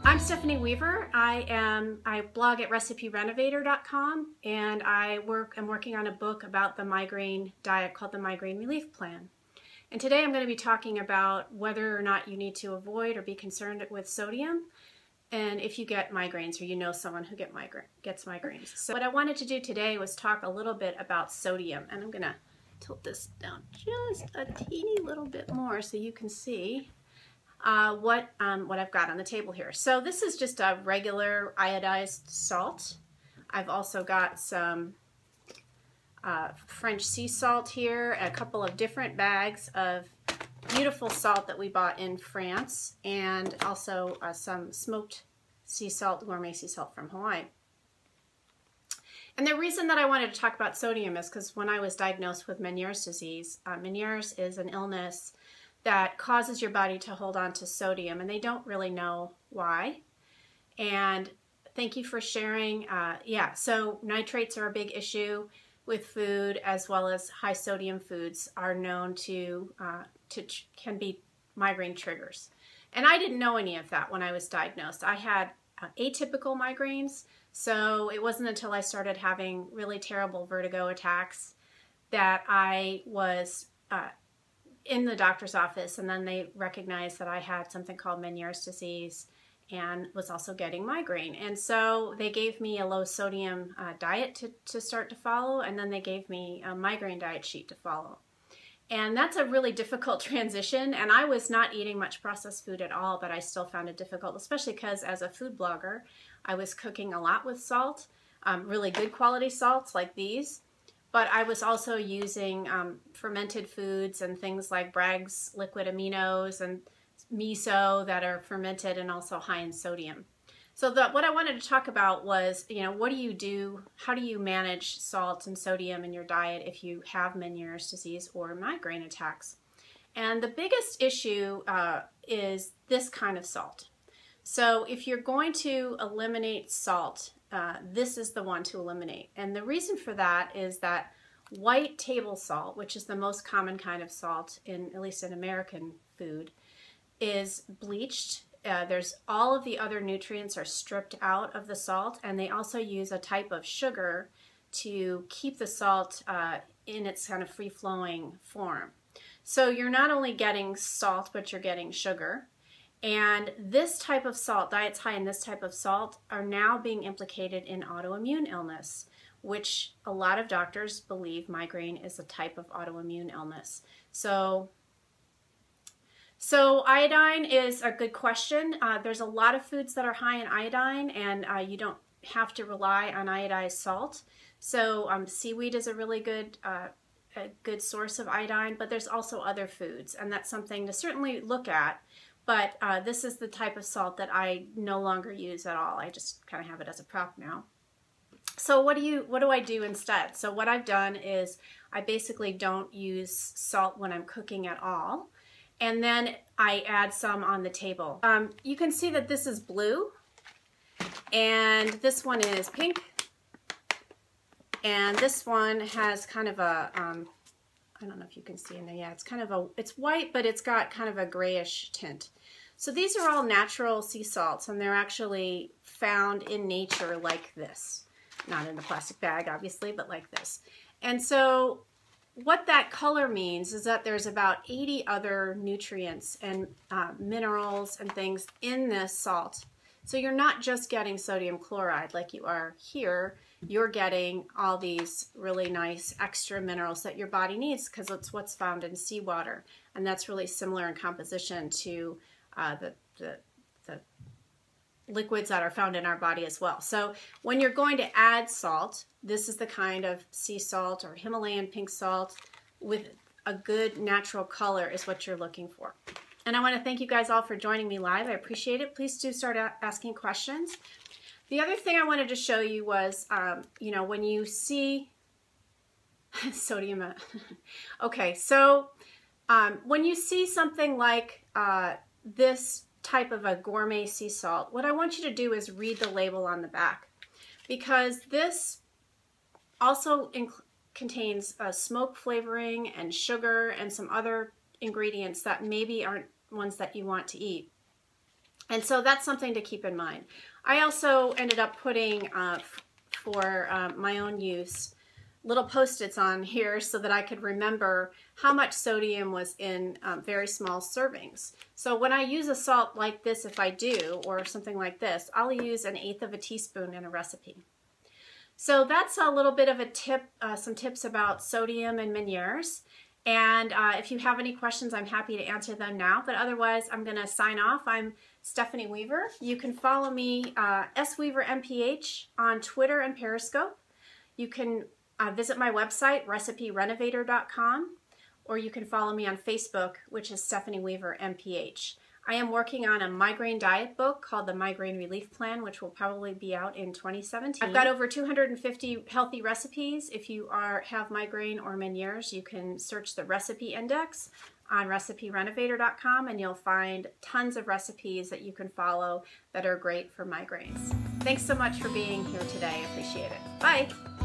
I'm Stephanie Weaver. I blog at recipierenovator.com, and I'm working on a book about the migraine diet called the Migraine Relief Plan. And today I'm going to be talking about whether or not you need to avoid or be concerned with sodium, and if you get migraines or you know someone who gets migraines. So what I wanted to do today was talk a little bit about sodium, and I'm going to tilt this down just a teeny little bit more so you can see what I've got on the table here. So this is just a regular iodized salt. I've also got some French sea salt here, a couple of different bags of beautiful salt that we bought in France, and also some smoked sea salt, gourmet sea salt from Hawaii. And the reason that I wanted to talk about sodium is because when I was diagnosed with Meniere's disease, Meniere's is an illness that causes your body to hold on to sodium, and they don't really know why. And thank you for sharing. So nitrates are a big issue with food, as well as high sodium foods are known to can be migraine triggers. And I didn't know any of that when I was diagnosed. I had atypical migraines, so it wasn't until I started having really terrible vertigo attacks that I was in the doctor's office, and then they recognized that I had something called Meniere's disease and was also getting migraine. And so they gave me a low sodium diet to start to follow, and then they gave me a migraine diet sheet to follow. And that's a really difficult transition, and I was not eating much processed food at all, but I still found it difficult, especially because as a food blogger, I was cooking a lot with salt, really good quality salts like these. But I was also using fermented foods and things like Bragg's liquid aminos and miso that are fermented and also high in sodium. So what I wanted to talk about was, what do you do? How do you manage salt and sodium in your diet if you have Meniere's disease or migraine attacks? And the biggest issue is this kind of salt. So if you're going to eliminate salt, this is the one to eliminate. And the reason for that is that white table salt, which is the most common kind of salt at least in American food, is bleached. There's all of the other nutrients are stripped out of the salt, and they also use a type of sugar to keep the salt in its kind of free-flowing form. So you're not only getting salt, but you're getting sugar. And this type of salt, diets high in this type of salt, are now being implicated in autoimmune illness, which a lot of doctors believe migraine is a type of autoimmune illness. So iodine is a good question. There's a lot of foods that are high in iodine, and you don't have to rely on iodized salt. So seaweed is a really good source of iodine, but there's also other foods, and that's something to certainly look at. But this is the type of salt that I no longer use at all. I just kind of have it as a prop now. So what do I do instead? So what I've done is I basically don't use salt when I'm cooking at all. And then I add some on the table. You can see that this is blue, and this one is pink, and this one has kind of a I don't know if you can see in there. Yeah, it's white, but it's got kind of a grayish tint. So these are all natural sea salts, and they're actually found in nature like this. Not in a plastic bag, obviously, but like this. And so what that color means is that there's about 80 other nutrients and minerals and things in this salt. So you're not just getting sodium chloride like you are here. You're getting all these really nice extra minerals that your body needs because it's what's found in seawater. And that's really similar in composition to the liquids that are found in our body as well. So when you're going to add salt, this is the kind of sea salt or Himalayan pink salt with a good natural color is what you're looking for. And I want to thank you guys all for joining me live. I appreciate it. Please do start asking questions. The other thing I wanted to show you was, when you see sodium. Okay, so when you see something like this type of a gourmet sea salt, what I want you to do is read the label on the back, because this also contains smoke flavoring and sugar and some other ingredients that maybe aren't ones that you want to eat. And so that's something to keep in mind. I also ended up putting, for my own use, little Post-its on here so that I could remember how much sodium was in very small servings. So when I use a salt like this, if I do, or something like this, I'll use 1/8 of a teaspoon in a recipe. So that's a little bit of a tip, some tips about sodium and Meniere's. And if you have any questions, I'm happy to answer them now. But otherwise, I'm going to sign off. I'm Stephanie Weaver. You can follow me, SWeaverMPH, on Twitter and Periscope. You can visit my website, reciperenovator.com, or you can follow me on Facebook, which is Stephanie Weaver MPH. I am working on a migraine diet book called the Migraine Relief Plan, which will probably be out in 2017. I've got over 250 healthy recipes. If you have migraine or Meniere's, you can search the recipe index on reciperenovator.com, and you'll find tons of recipes that you can follow that are great for migraines. Thanks so much for being here today. I appreciate it. Bye.